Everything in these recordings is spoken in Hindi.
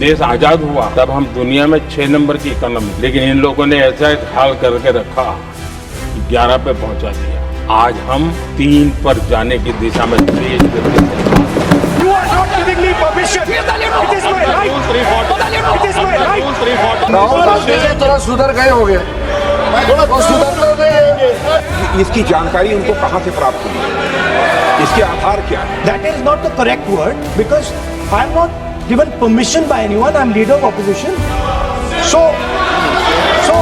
देश आजाद हुआ तब हम दुनिया में 6 नंबर की इकोनॉमी, लेकिन इन लोगों ने ऐसा एक हाल करके रखा कि 11 पे पहुंचा दिया। आज हम 3 पर जाने की दिशा में तेज गति से। You are not giving me permission. It is my right. It is my right. Rahul Gandhi ji थोड़ा सुधर गए हो गए, थोड़ा सुधर गए। इसकी जानकारी उनको कहां से प्राप्त हुई, इसके आधार क्या है? That is not the correct word because I am not given permission by anyone. I am leader of opposition. So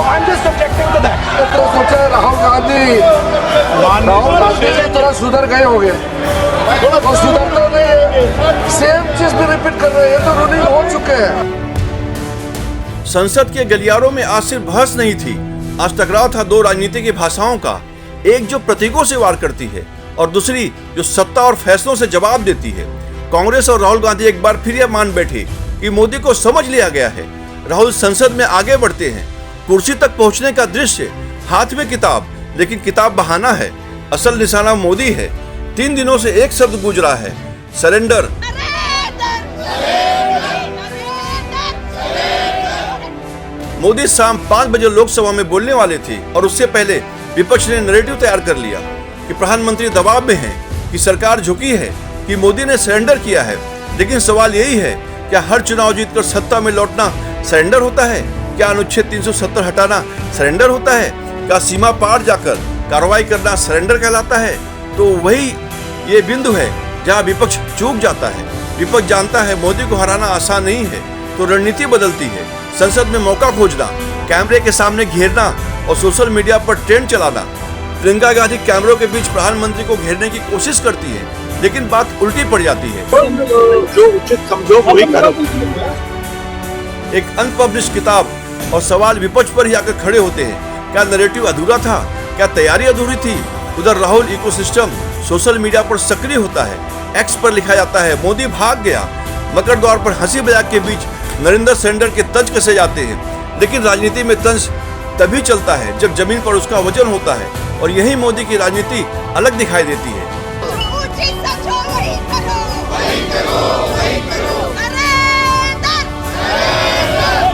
I am just objecting to that. तो सोचा राहुल गांधी जी थोड़ा सुधर गए हो गए, थोड़ा सुधर गए। सेम चीज भी रिपीट कर रहे हैं, तो रूलिंग हो चुके हैं। संसद के गलियारों में आज सिर्फ बहस नहीं थी, आज टकराव था दो राजनीतिक भाषाओं का, एक जो प्रतीकों से वार करती है और दूसरी जो सत्ता और फैसलों से जवाब देती है। कांग्रेस और राहुल गांधी एक बार फिर यह मान बैठे कि मोदी को समझ लिया गया है। राहुल संसद में आगे बढ़ते हैं, कुर्सी तक पहुंचने का दृश्य, हाथ में किताब, लेकिन किताब बहाना है, असल निशाना मोदी है। 3 दिनों से एक शब्द गूंज रहा है, सरेंडर। मोदी शाम 5 बजे लोकसभा में बोलने वाले थे और उससे पहले विपक्ष ने नैरेटिव तैयार कर लिया कि प्रधानमंत्री दबाव में हैं, कि सरकार झुकी है, कि मोदी ने सरेंडर किया है। लेकिन सवाल यही है, क्या हर चुनाव जीतकर सत्ता में लौटना सरेंडर होता है? क्या अनुच्छेद 370 हटाना सरेंडर होता है? क्या सीमा पार जाकर कार्रवाई करना सरेंडर कहलाता है? तो वही ये बिंदु है जहां विपक्ष चूक जाता है। विपक्ष जानता है मोदी को हराना आसान नहीं है, तो रणनीति बदलती है। संसद में मौका खोजना, कैमरे के सामने घेरना और सोशल मीडिया पर ट्रेंड चलाना। प्रियंका गांधी कैमरों के बीच प्रधानमंत्री को घेरने की कोशिश करती है, लेकिन बात उल्टी पड़ जाती है। जो उचित समझो वही करो। एक अनपब्लिश्ड किताब और सवाल विपक्ष पर ही आकर खड़े होते हैं। क्या नैरेटिव अधूरा था? क्या तैयारी अधूरी थी? उधर राहुल इकोसिस्टम सोशल मीडिया पर सक्रिय होता है। एक्स पर लिखा जाता है, मोदी भाग गया। मकर द्वार पर हंसी मजाक के बीच नरेंद्र सरेंडर के तंज कसे जाते हैं। लेकिन राजनीति में तंज तभी चलता है जब जमीन पर उसका वजन होता है, और यही मोदी की राजनीति अलग दिखाई देती है।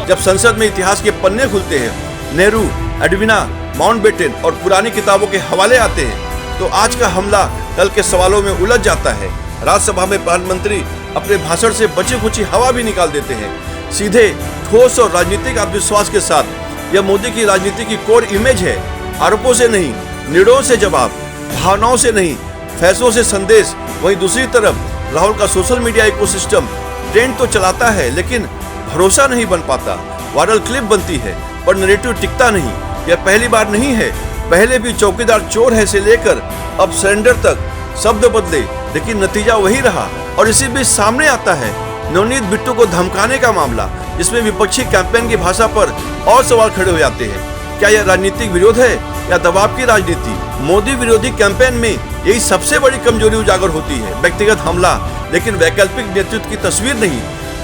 जब संसद में इतिहास के पन्ने खुलते हैं, नेहरू, एडविना, माउंटबेटन और पुरानी किताबों के हवाले आते हैं, तो आज का हमला कल के सवालों में उलझ जाता है। राज्यसभा में प्रधानमंत्री अपने भाषण से बची खुची हवा भी निकाल देते हैं। सीधे, ठोस और राजनीतिक आत्मविश्वास के साथ यह मोदी की राजनीति की कोर इमेज है। आरोपों से नहीं, निर्णयों से जवाब, भावनाओं से नहीं, फैसलों से संदेश। वहीं दूसरी तरफ राहुल का सोशल मीडिया इकोसिस्टम ट्रेंड तो चलाता है, लेकिन भरोसा नहीं बन पाता। वायरल क्लिप बनती है पर नैरेटिव टिकता नहीं। यह पहली बार नहीं है, पहले भी चौकीदार चोर है से लेकर अब सरेंडर तक शब्द बदले, लेकिन नतीजा वही रहा। और इसी बीच सामने आता है नवनीत बिट्टू को धमकाने का मामला, जिसमें विपक्षी कैंपेन की भाषा पर और सवाल खड़े हो जाते हैं। क्या यह राजनीतिक विरोध है या दबाव की राजनीति? मोदी विरोधी कैंपेन में यही सबसे बड़ी कमजोरी उजागर होती है। व्यक्तिगत हमला, लेकिन वैकल्पिक नेतृत्व की तस्वीर नहीं।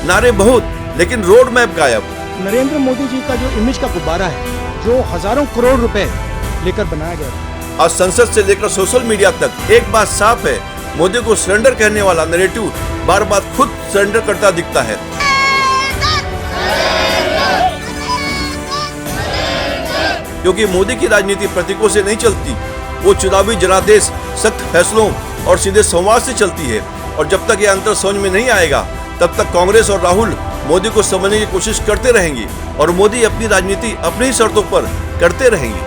नारे बहुत, लेकिन रोड मैप गायब। नरेंद्र मोदी जी का जो इमेज का गुब्बारा है, जो हजारों करोड़ रुपए लेकर बनाया गया। आज संसद से लेकर सोशल मीडिया तक एक बात साफ है, मोदी को सरेंडर कहने वाला नैरेटिव बार बार खुद सरेंडर करता दिखता है। क्योंकि मोदी की राजनीति प्रतीकों से नहीं चलती, वो चुनावी जनादेश, सख्त फैसलों और सीधे संवाद से चलती है। और जब तक ये अंतर समझ में नहीं आएगा, तब तक कांग्रेस और राहुल मोदी को समझने की कोशिश करते रहेंगे और मोदी अपनी राजनीति अपनी ही शर्तों पर करते रहेंगे।